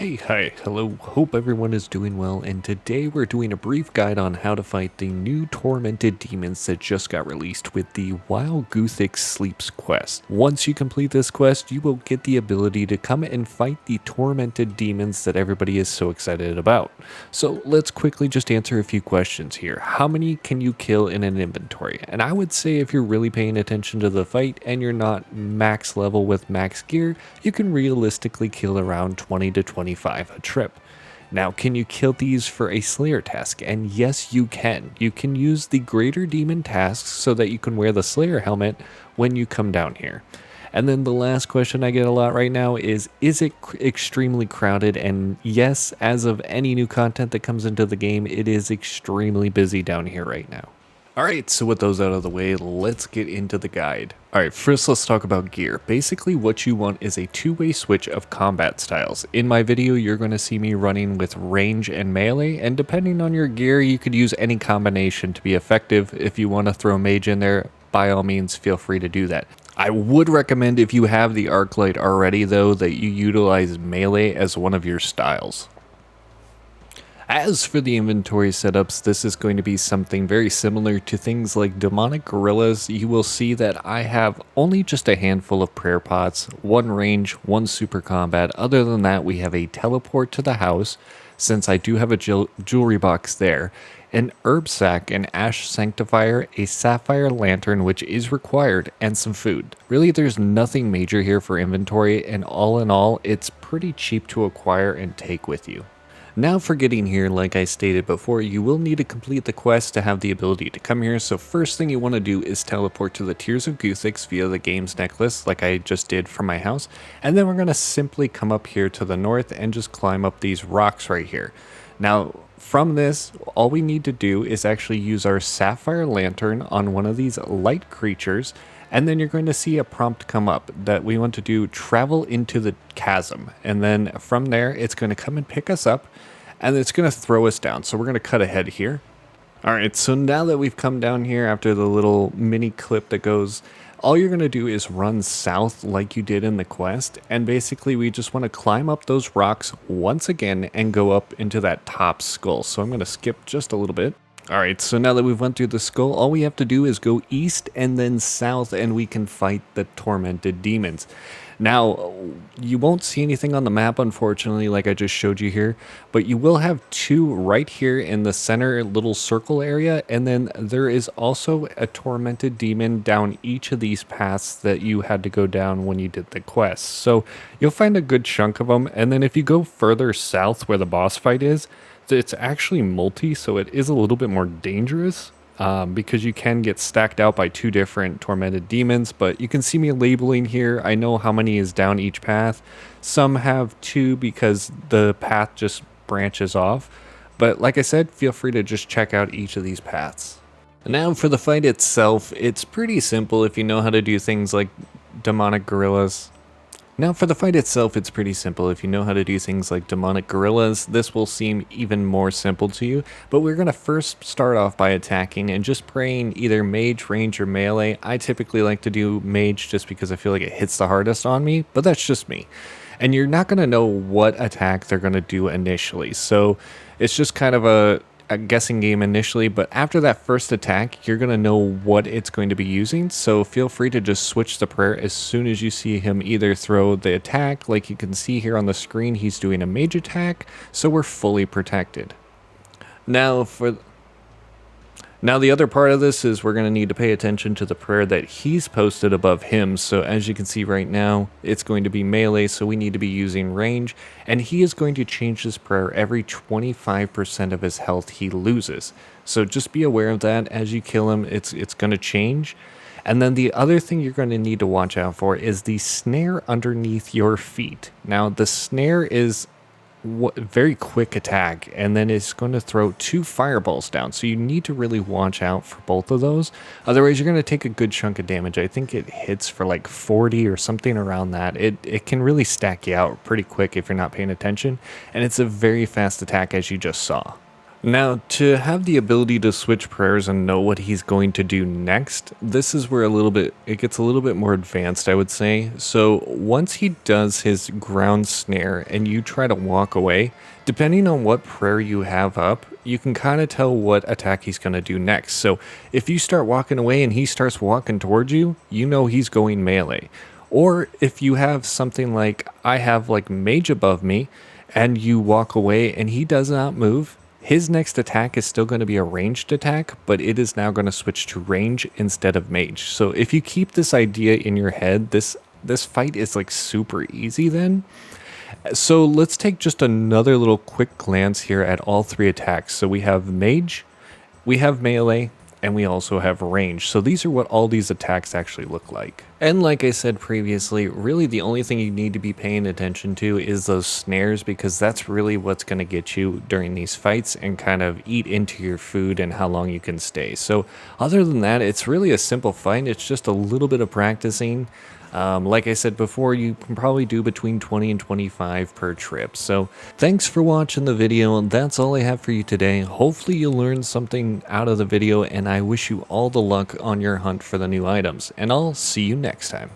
Hey, hi, hello, hope everyone is doing well, and today we're doing a brief guide on how to fight the new Tormented Demons that just got released with the While Guthix Sleeps quest. Once you complete this quest, you will get the ability to come and fight the Tormented Demons that everybody is so excited about. So let's quickly just answer a few questions here. How many can you kill in an inventory? And I would say if you're really paying attention to the fight and you're not max level with max gear, you can realistically kill around 20 to 25 a trip. Now, can you kill these for a Slayer task? And yes, you can. You can use the Greater Demon tasks so that you can wear the Slayer helmet when you come down here. And then the last question I get a lot right now is it extremely crowded? And yes, as of any new content that comes into the game, it is extremely busy down here right now. Alright, so with those out of the way, let's get into the guide. Alright, first let's talk about gear. Basically what you want is a two-way switch of combat styles. In my video, you're going to see me running with range and melee, and depending on your gear, you could use any combination to be effective. If you want to throw mage in there, by all means, feel free to do that. I would recommend if you have the arc light already though, that you utilize melee as one of your styles. As for the inventory setups, this is going to be something very similar to things like demonic gorillas. You will see that I have only just a handful of prayer pots, one range, one super combat. Other than that, we have a teleport to the house, since I do have a jewelry box there, an herb sack, an ash sanctifier, a sapphire lantern which is required, and some food. Really, there's nothing major here for inventory, and all in all, it's pretty cheap to acquire and take with you. Now for getting here, like I stated before, you will need to complete the quest to have the ability to come here. So first thing you want to do is teleport to the Tears of Guthix via the game's necklace, like I just did from my house. And then we're going to simply come up here to the north and just climb up these rocks right here. Now, from this, all we need to do is actually use our sapphire lantern on one of these light creatures, and then you're going to see a prompt come up that we want to do travel into the chasm. And then from there, it's going to come and pick us up, and it's going to throw us down. So we're going to cut ahead here. All right, so now that we've come down here after the little mini clip that goes, all you're going to do is run south like you did in the quest. And basically, we just want to climb up those rocks once again and go up into that top skull. So I'm going to skip just a little bit. Alright, so now that we've went through the skull, all we have to do is go east and then south and we can fight the Tormented Demons. Now, you won't see anything on the map, unfortunately, like I just showed you here, but you will have two right here in the center little circle area, and then there is also a Tormented Demon down each of these paths that you had to go down when you did the quest. So you'll find a good chunk of them, and then if you go further south where the boss fight is, it's actually multi, so it is a little bit more dangerous because you can get stacked out by two different Tormented Demons, but you can see me labeling here. I know how many is down each path. Some have two because the path just branches off, but like I said, feel free to just check out each of these paths. Now for the fight itself, it's pretty simple if you know how to do things like demonic gorillas. It's pretty simple. If you know how to do things like demonic gorillas, this will seem even more simple to you. But we're going to first start off by attacking and just praying either mage, range, or melee. I typically like to do mage just because I feel like it hits the hardest on me, but that's just me. And you're not going to know what attack they're going to do initially. So it's just kind of a guessing game initially, but after that first attack, you're going to know what it's going to be using, so feel free to just switch the prayer as soon as you see him either throw the attack. Like you can see here on the screen, he's doing a mage attack, so we're fully protected. Now the other part of this is we're going to need to pay attention to the prayer that he's posted above him. So as you can see right now, it's going to be melee, so we need to be using range. And he is going to change this prayer every 25% of his health he loses. So just be aware of that. As you kill him, it's going to change. And then the other thing you're going to need to watch out for is the snare underneath your feet. Now the snare is very quick attack, and then it's going to throw two fireballs down, so you need to really watch out for both of those, otherwise you're going to take a good chunk of damage. I think it hits for like 40 or something around that. It can really stack you out pretty quick if you're not paying attention, and it's a very fast attack as you just saw. Now, to have the ability to switch prayers and know what he's going to do next, this is where it gets a little bit more advanced, I would say. So once he does his ground snare and you try to walk away, depending on what prayer you have up, you can kind of tell what attack he's going to do next. So if you start walking away and he starts walking towards you, you know he's going melee. Or if you have something like I have like mage above me and you walk away and he does not move, his next attack is still going to be a ranged attack, but it is now going to switch to range instead of mage. So if you keep this idea in your head, this fight is like super easy then. So let's take just another little quick glance here at all three attacks. So we have mage, we have melee, and we also have range. So these are what all these attacks actually look like. And like I said previously, really the only thing you need to be paying attention to is those snares, because that's really what's going to get you during these fights and kind of eat into your food and how long you can stay. So other than that, it's really a simple fight. It's just a little bit of practicing. Like I said before, you can probably do between 20 and 25 per trip. So thanks for watching the video, and that's all I have for you today. Hopefully you learned something out of the video, and I wish you all the luck on your hunt for the new items, and I'll see you next time.